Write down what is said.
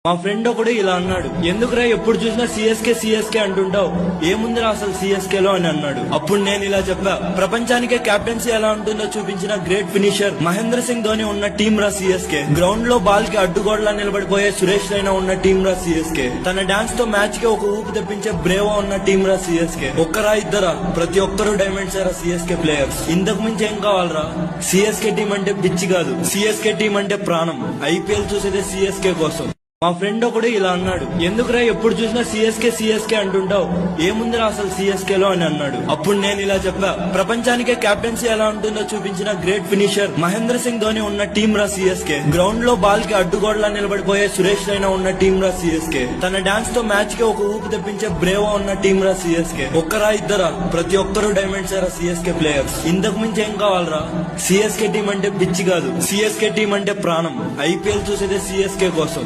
మా ఫ్రెండ్ ఒకడు ఇలా అన్నాడు, ఎందుకురా ఎప్పుడు చూసినా సిఎస్కే సిఎస్కే అంటుంటావు, ఏముందిరా అసలు సిఎస్కే లో అని అన్నాడు. అప్పుడు నేను ఇలా చెప్పా, ప్రపంచానికే కెప్టెన్సీ ఎలా ఉంటుందో చూపించిన గ్రేట్ ఫినిషర్ మహేంద్ర సింగ్ ధోని ఉన్న టీం రా సిఎస్కే. గ్రౌండ్ లో బాల్ కి అడ్డుగోడలా నిలబడిపోయే సురేష్ రైనా ఉన్న టీం రా సిఎస్కే. తన డాన్స్ తో మ్యాచ్ కి ఒక ఊపు తెప్పించే బ్రేవో ఉన్న టీం రా సిఎస్కే. ఒక్కరా ఇద్దరా, ప్రతి ఒక్కరు డైమండ్స్ రా సిఎస్కే ప్లేయర్స్. ఇంతకు మించి ఏం కావాలరా? సిఎస్కే టీం అంటే పిచ్చి కాదు, సిఎస్కే టీం అంటే ప్రాణం. ఐపీఎల్ చూసేదే సిఎస్కే కోసం. మా ఫ్రెండ్ ఒకడు ఇలా అన్నాడు, ఎందుకురా ఎప్పుడు చూసినా సిఎస్కే సిఎస్కే అంటుంటావు, ఏముందిరా అసలు సిఎస్కే లో అని అన్నాడు. అప్పుడు నేను ఇలా చెప్పా, ప్రపంచానికే కెప్టెన్సీ ఎలా ఉంటుందో చూపించిన గ్రేట్ ఫినిషర్ మహేంద్ర సింగ్ ధోని ఉన్న టీం రా సిఎస్కే. గ్రౌండ్ లో బాల్ కి అడ్డుగోడలా నిలబడిపోయే సురేష్ రైనా ఉన్న టీం రా సిఎస్కే. తన డాన్స్ తో మ్యాచ్ కి ఒక ఊపు తెప్పించే బ్రేవో ఉన్న టీం రా సిఎస్కే. ఒక్కరా ఇద్దరా, ప్రతి ఒక్కరు డైమండ్స్ రా సిఎస్కే ప్లేయర్స్. ఇంతకు మించి ఏం కావాలరా? సిఎస్కే టీం అంటే పిచ్చి కాదు, సిఎస్కే టీం అంటే ప్రాణం. ఐపీఎల్ చూసేదే సిఎస్కే కోసం.